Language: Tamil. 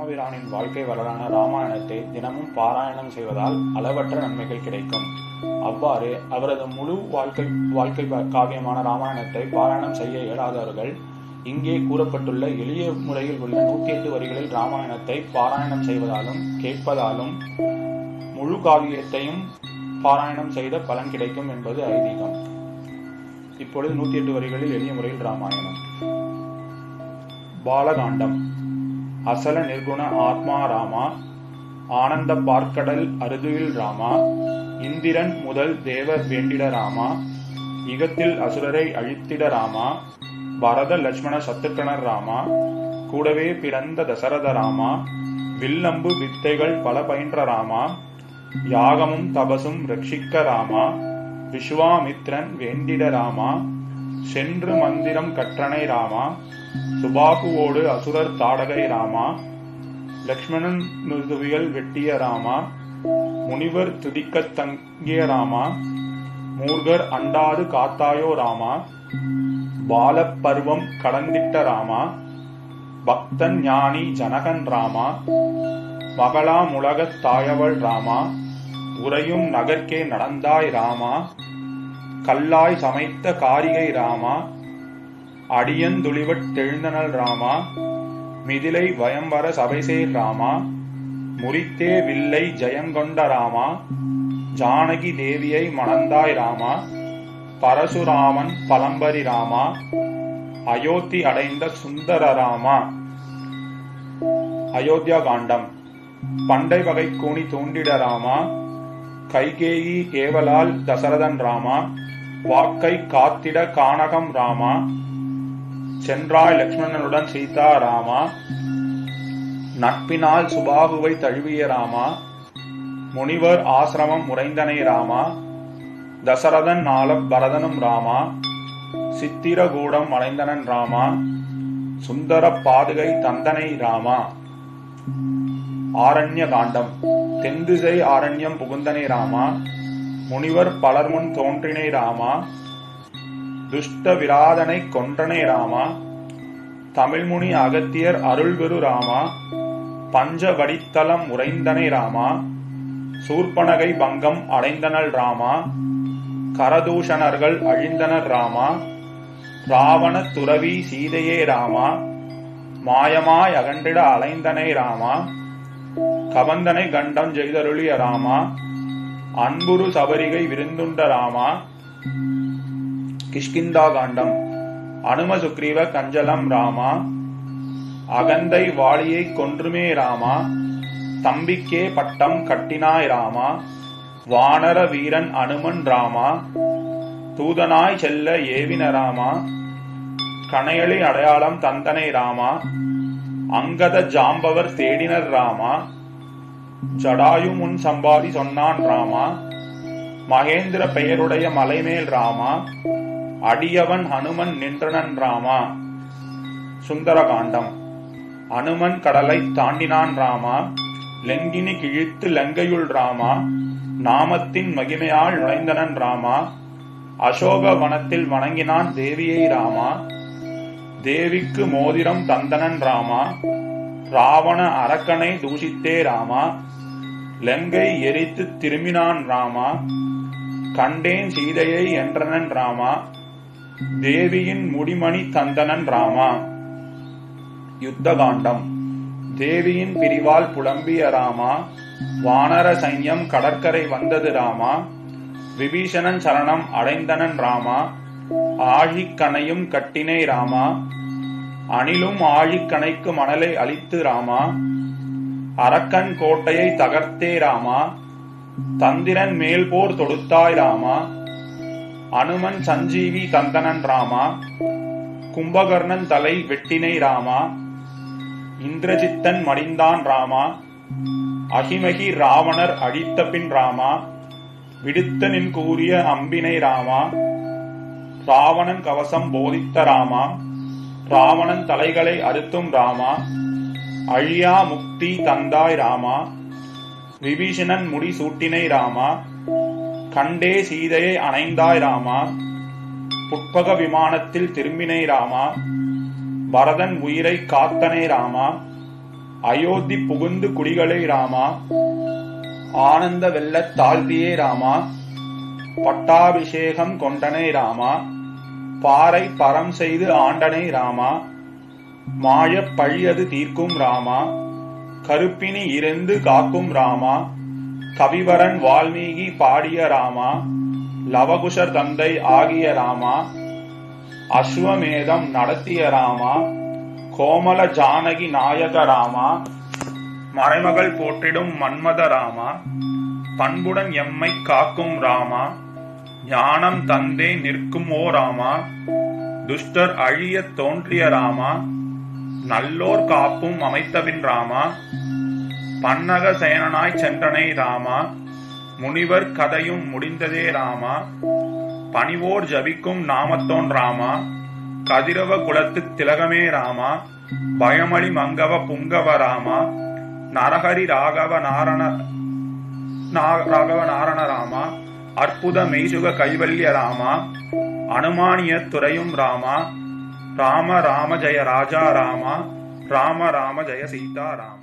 ராமபிரானின் வாழ்க்கை வரலான ராமாயணத்தை தினமும் பாராயணம் செய்வதால் அளவற்ற நன்மைகள் கிடைக்கும். அவ்வாறு அவரது முழு வாழ்க்கை காவியமான ராமாயணத்தை பாராயணம் செய்ய இயலாதவர்கள் இங்கே கூறப்பட்டுள்ள எளிய முறையில் உள்ள 108 வரிகளில் ராமாயணத்தை பாராயணம் செய்வதாலும் கேட்பதாலும் முழு காவியத்தையும் பாராயணம் செய்த பலன் கிடைக்கும் என்பது ஐதீகம். இப்பொழுது 108 வரிகளில் எளிய முறையில் ராமாயணம். பாலகாண்டம். அசல நிர்குண ஆத்மா ராமா, ஆனந்த பார்க்கடல் அருதுவில் ராமா, இந்திரன் முதல் தேவர் வேண்டிட ராமா, இகத்தில் அசுரரை அழித்திட ராமா, பரத லட்சுமண சத்துக்கணர் ராமா, கூடவே பிறந்த தசரத ராமா, வில்லம்பு வித்தைகள் பல பயின்ற ராமா, யாகமும் தபசும் ரட்சிக்க ராமா, விஸ்வாமித்ரன் வேண்டிட ராமா, சென்று மந்திரம் கற்றனை ராமா, சுபாகுவோடு அசுரர் தாடகை ராமா, லக்ஷ்மணன் முதுவியல் வெட்டிய ராமா, முனிவர் துதிக்கத் தங்கிய ராமா, மூர்கர் அண்டாது காத்தாயோ ராமா, பாலப்பருவம் கடந்திட்ட ராமா, பக்தன் ஞானி ஜனகன் ராமா, மகளாம் உலகத் தாயவள் ராமா, உறையும் நகர்க்கே நடந்தாய் ராமா, கல்லாய் சமைத்த காரிகை ராமா, அடியந்துளிவட் தெழுந்தனல் ராமா, மிதிலை வயம்பர சபைசேர் ராமா, முறித்தே வில்லை ஜெயங்கொண்ட ராமா, ஜானகி தேவியை மணந்தாய் ராமா, பரசுராமன் பலம்பரி ராமா, அயோத்தி அடைந்த சுந்தர ராமா. அயோத்தியா காண்டம். பண்டை வகை கூணி தூண்டிட ராமா, கைகேயி ஏவலால் தசரதன் ராமா, வாக்கை காத்திட கானகம் ராமா, சென்றாய் லக்ஷ்மணனுடன் சீதா ராமா, நட்பினால் சுபாகுவை தழுவிய ராமா, முனிவர் ஆசிரமம் முறைந்தனை ராமா, தசரதன் நாள பரதனும் ராமா, சித்திரகூடம் அடைந்தனன் ராமா, சுந்தர பாதுகை தந்தனை ராமா. ஆரண்ய காண்டம். தென்திசை ஆரண்யம் புகுந்தனை ராமா, முனிவர் பலர்முன் தோன்றினை ராமா, துஷ்ட விராதனை கொன்றனை ராமா, தமிழ்முனி அகத்தியர் அருள்பெரு ராமா, பஞ்ச வடித்தலம் உறைந்தனை ராமா, சூர்பனகை பங்கம் அடைந்தனல் ராமா, கரதூஷணர்கள் அழிந்தனர் ராமா, ராவண துறவி சீதையே ராமா, மாயமாய் அகன்றிட அலைந்தனை ராமா, கபந்தனை கண்டம் செய்தருளிய ராமா, அன்புரு சபரிகை விருந்துண்ட ராமா. கிஷ்கிந்தா காண்டம். அனும சுக்ரீவ கஞ்சலம் ராமா, அகந்தை வாளியை கொன்றுமே ராமா, தம்பிக்கே பட்டம் கட்டினாய் ராமா, வானர வீரன் அனுமன் ராமா, தூதனாய் செல்ல ஏவின ராமா, கணையளி அடையாளம் தந்தனை ராமா, அங்கத ஜாம்பவர் தேடினர் ராமா, ஜடாயு முன் சம்பாதி சொன்னான் ராமா, மகேந்திர பெயருடைய மலைமேல் ராமா, அடியவன் ஹனுமன் நின்றனன் ராமா. சுந்தரகாண்டம். அனுமன் கடலை தாண்டினான் ராமா, லெங்கினி கிழித்து லங்கையுள் ராமா, நாமத்தின் மகிமையால் நுழைந்தனன் ராமா, அசோக வனத்தில் வணங்கினான் தேவியை ராமா, தேவிக்கு மோதிரம் தந்தனன் ராமா, ராவண அரக்கனை தூஷித்தே ராமா, லங்கை எரித்து திரும்பினான் ராமா, கண்டேன் சீதையை என்றனன் ராமா, தேவியின் முடிமணி தந்தனன் ராமா. யுத்தகாண்டம். தேவியின் பிரிவால் புலம்பிய ராமா, வானர சைன்யம் கடற்கரை வந்தது ராமா, விபீஷணன் சரணம் அடைந்தனன் ராமா, ஆழிக்கணையும் கட்டினை ராமா, அணிலும் ஆழிக்கணைக்கு மணலை அளித்து ராமா, அரக்கன் கோட்டையை தகர்த்தே ராமா, தந்திரன் மேல் போர் தொடுத்தாய் ராமா, அனுமன் சஞ்சீவி தந்தனன் ராமா, கும்பகர்ணன் தலை வெட்டினை ராமா, இந்திரஜித்தன் மடிந்தான் ராமா, அகிமகி ராவணர் அழித்த பின் ராமா, விடுத்த நின் கூறிய அம்பினை ராமா, ராவணன் கவசம் போதித்த ராமா, ராவணன் தலைகளை அறுத்தும் ராமா, அழியா முக்தி தந்தாய் ராமா, விபீஷணன் முடி சூட்டினை ராமா, கண்டே சீதையை அணைந்தாய் ராமா, புட்பக விமானத்தில் திரும்பினை ராமா, பரதன் உயிரை காத்தனை ராமா, அயோத்தி புகுந்து குடிகளை ராமா, ஆனந்த வெள்ளத் தாழ்த்தியே ராமா, பட்டாபிஷேகம் கொண்டனை ராமா, பாறை பரம் செய்து ஆண்டனை ராமா, மாயப் பழியது தீர்க்கும் ராமா, கருப்பினி இருந்து காக்கும் ராமா, கவிவரன் வால்மீகி பாடிய ராமா, லவகுஷர் தந்தை ஆகிய ராமா, அஸ்வமேதம் நடத்திய ராமா, கோமல ஜானகி நாயக ராமா, மறைமகள் போற்றிடும் மன்மத ராமா, பண்புடன் எம்மை காக்கும் ராமா, ஞானம் தந்தே நிற்கும் ஓ ராமா, துஷ்டர் அழியத் தோன்றிய ராமா, நல்லோர் காப்பும் அமைத்தபின் ராமா, பன்னக சேனனாய் சென்றனை ராமா, முனிவர் கதையும் முடிந்ததே ராமா, பணிவோர் ஜபிக்கும் நாமத்தோன் ராமா, கதிரவ குலத்து திலகமே ராமா, பயமளி மங்கவ புங்கவ ராமா, நரஹரி ராகவ நாரண ராமா, அற்புத மெய்சுக கைவல்ய ராமா, அனுமானிய துறையும் ராமா, ராம ராம ஜெய ராஜா ராமா, ராம ராம ஜெய சீதா ராமா.